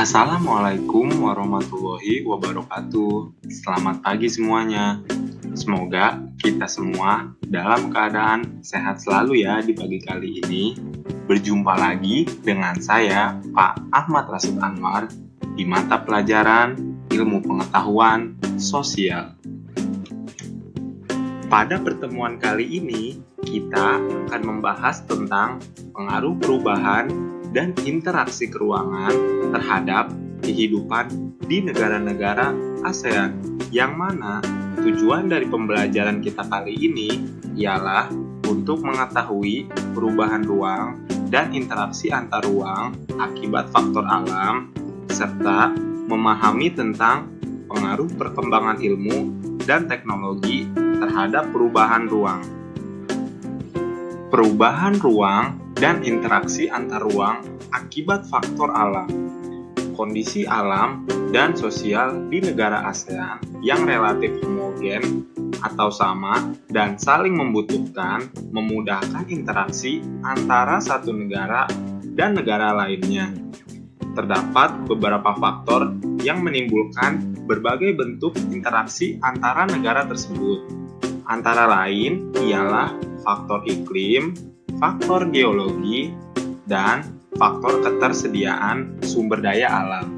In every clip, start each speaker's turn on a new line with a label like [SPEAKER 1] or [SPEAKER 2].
[SPEAKER 1] Assalamualaikum warahmatullahi wabarakatuh. Selamat pagi semuanya. Semoga kita semua dalam keadaan sehat selalu ya di pagi kali ini. Berjumpa lagi dengan saya, Pak Ahmad Rasid Anwar, di mata pelajaran Ilmu Pengetahuan Sosial. Pada pertemuan kali ini, kita akan membahas tentang pengaruh perubahan dan interaksi keuangan terhadap kehidupan di negara-negara ASEAN, yang mana tujuan dari pembelajaran kita kali ini ialah untuk mengetahui perubahan ruang dan interaksi antar ruang akibat faktor alam, serta memahami tentang pengaruh perkembangan ilmu dan teknologi terhadap perubahan ruang. Perubahan ruang dan interaksi antar ruang akibat faktor alam. Kondisi alam dan sosial di negara ASEAN yang relatif homogen atau sama dan saling membutuhkan memudahkan interaksi antara satu negara dan negara lainnya. Terdapat beberapa faktor yang menimbulkan berbagai bentuk interaksi antara negara tersebut. Antara lain ialah faktor iklim, faktor geologi, dan faktor ketersediaan sumber daya alam.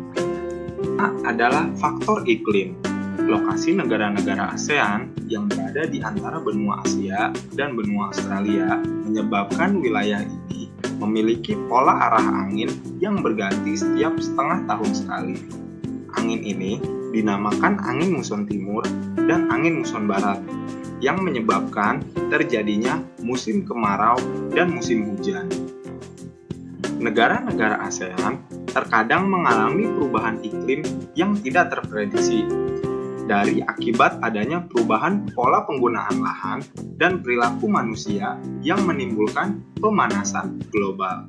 [SPEAKER 1] Adalah faktor iklim. Lokasi negara-negara ASEAN yang berada di antara benua Asia dan benua Australia menyebabkan wilayah ini memiliki pola arah angin yang berganti setiap setengah tahun sekali. Angin ini dinamakan angin muson timur dan angin muson barat, yang menyebabkan terjadinya musim kemarau dan musim hujan. Negara-negara ASEAN terkadang mengalami perubahan iklim yang tidak terprediksi dari akibat adanya perubahan pola penggunaan lahan dan perilaku manusia yang menimbulkan pemanasan global.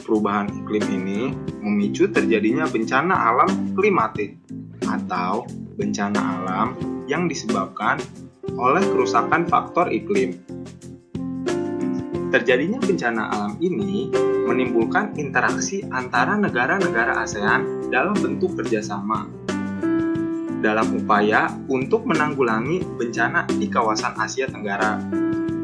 [SPEAKER 1] Perubahan iklim ini memicu terjadinya bencana alam klimatik atau bencana alam yang disebabkan oleh kerusakan faktor iklim. Terjadinya bencana alam ini menimbulkan interaksi antara negara-negara ASEAN dalam bentuk kerjasama dalam upaya untuk menanggulangi bencana di kawasan Asia Tenggara.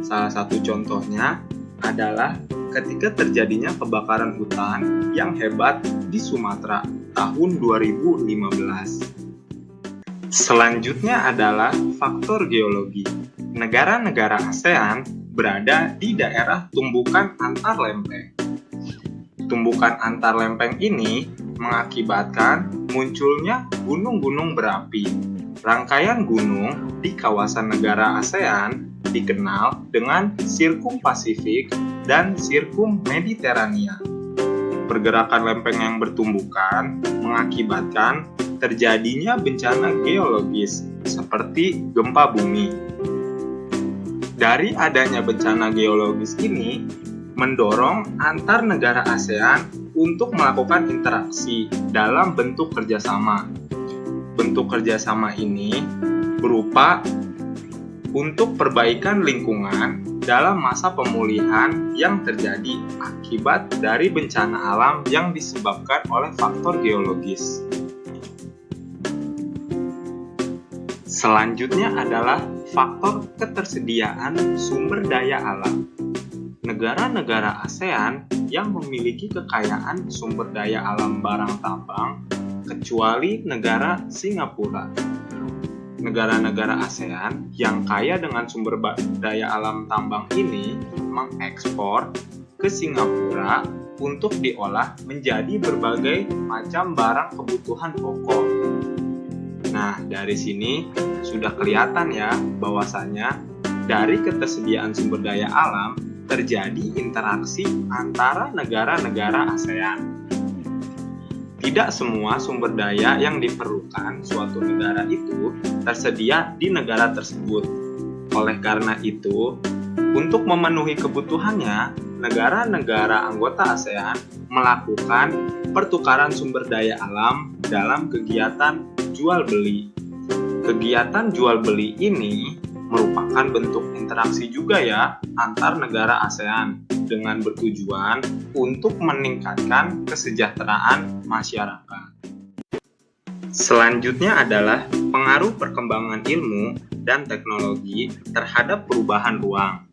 [SPEAKER 1] Salah satu contohnya adalah ketika terjadinya kebakaran hutan yang hebat di Sumatera tahun 2015. Selanjutnya adalah faktor geologi. Negara-negara ASEAN berada di daerah tumbukan antar lempeng. Tumbukan antar lempeng ini mengakibatkan munculnya gunung-gunung berapi. Rangkaian gunung di kawasan negara ASEAN dikenal dengan Sirkum Pasifik dan Sirkum Mediterania. Pergerakan lempeng yang bertumbukan mengakibatkan terjadinya bencana geologis seperti gempa bumi. Dari adanya bencana geologis ini mendorong antar negara ASEAN untuk melakukan interaksi dalam bentuk kerjasama. Bentuk kerjasama ini berupa untuk perbaikan lingkungan dalam masa pemulihan yang terjadi akibat dari bencana alam yang disebabkan oleh faktor geologis. Selanjutnya adalah faktor ketersediaan sumber daya alam. Negara-negara ASEAN yang memiliki kekayaan sumber daya alam barang tambang, kecuali negara Singapura. Negara-negara ASEAN yang kaya dengan sumber daya alam tambang ini mengekspor ke Singapura untuk diolah menjadi berbagai macam barang kebutuhan pokok. Nah, dari sini sudah kelihatan ya bahwasannya dari ketersediaan sumber daya alam terjadi interaksi antara negara-negara ASEAN. Tidak semua sumber daya yang diperlukan suatu negara itu tersedia di negara tersebut. Oleh karena itu, untuk memenuhi kebutuhannya, negara-negara anggota ASEAN melakukan pertukaran sumber daya alam dalam kegiatan jual beli. Kegiatan jual beli ini merupakan bentuk interaksi juga ya antar negara ASEAN dengan bertujuan untuk meningkatkan kesejahteraan masyarakat. Selanjutnya adalah pengaruh perkembangan ilmu dan teknologi terhadap perubahan ruang.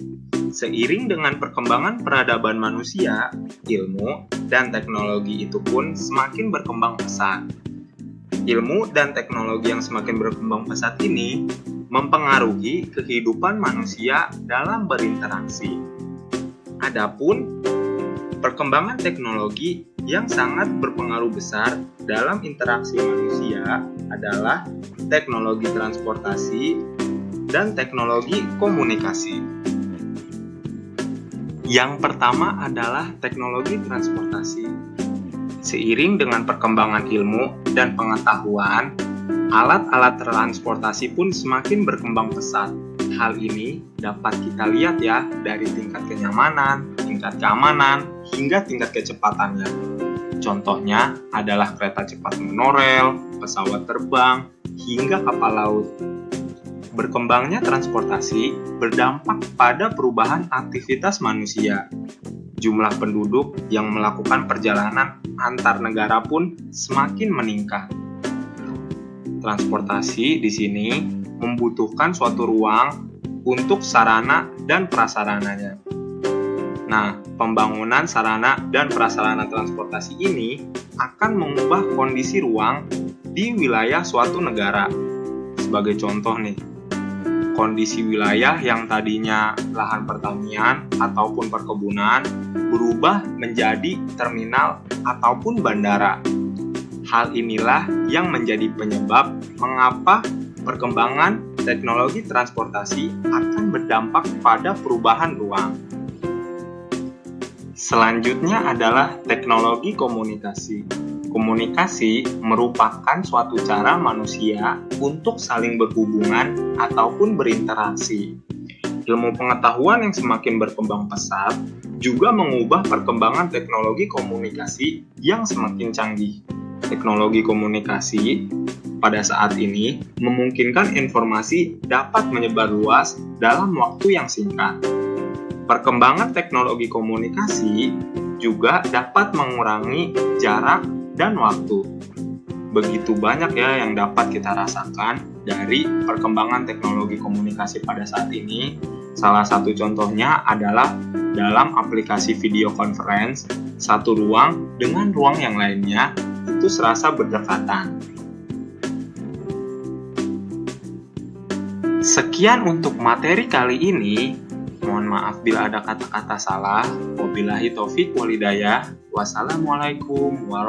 [SPEAKER 1] Seiring dengan perkembangan peradaban manusia, ilmu dan teknologi itu pun semakin berkembang pesat. Ilmu dan teknologi yang semakin berkembang pesat ini mempengaruhi kehidupan manusia dalam berinteraksi. Adapun perkembangan teknologi yang sangat berpengaruh besar dalam interaksi manusia adalah teknologi transportasi dan teknologi komunikasi. Yang pertama adalah teknologi transportasi. Seiring dengan perkembangan ilmu dan pengetahuan, alat-alat transportasi pun semakin berkembang pesat. Hal ini dapat kita lihat ya dari tingkat kenyamanan, tingkat keamanan, hingga tingkat kecepatannya. Contohnya adalah kereta cepat monorail, pesawat terbang, hingga kapal laut. Berkembangnya transportasi berdampak pada perubahan aktivitas manusia. Jumlah penduduk yang melakukan perjalanan antar negara pun semakin meningkat. Transportasi di sini membutuhkan suatu ruang untuk sarana dan prasarananya. Nah, pembangunan sarana dan prasarana transportasi ini akan mengubah kondisi ruang di wilayah suatu negara. Sebagai contoh nih, kondisi wilayah yang tadinya lahan pertanian ataupun perkebunan berubah menjadi terminal ataupun bandara. Hal inilah yang menjadi penyebab mengapa perkembangan teknologi transportasi akan berdampak pada perubahan ruang. Selanjutnya adalah teknologi komunikasi. Komunikasi merupakan suatu cara manusia untuk saling berhubungan ataupun berinteraksi. Ilmu pengetahuan yang semakin berkembang pesat juga mengubah perkembangan teknologi komunikasi yang semakin canggih. Teknologi komunikasi pada saat ini memungkinkan informasi dapat menyebar luas dalam waktu yang singkat. Perkembangan teknologi komunikasi juga dapat mengurangi jarak dan waktu. Begitu banyak ya yang dapat kita rasakan dari perkembangan teknologi komunikasi pada saat ini. Salah satu contohnya adalah dalam aplikasi video conference, satu ruang dengan ruang yang lainnya itu serasa berdekatan. Sekian untuk materi kali ini. Mohon maaf bila ada kata-kata salah. Wabillahi taufik walhidayah. Wassalamualaikum warahmatullahi wabarakatuh.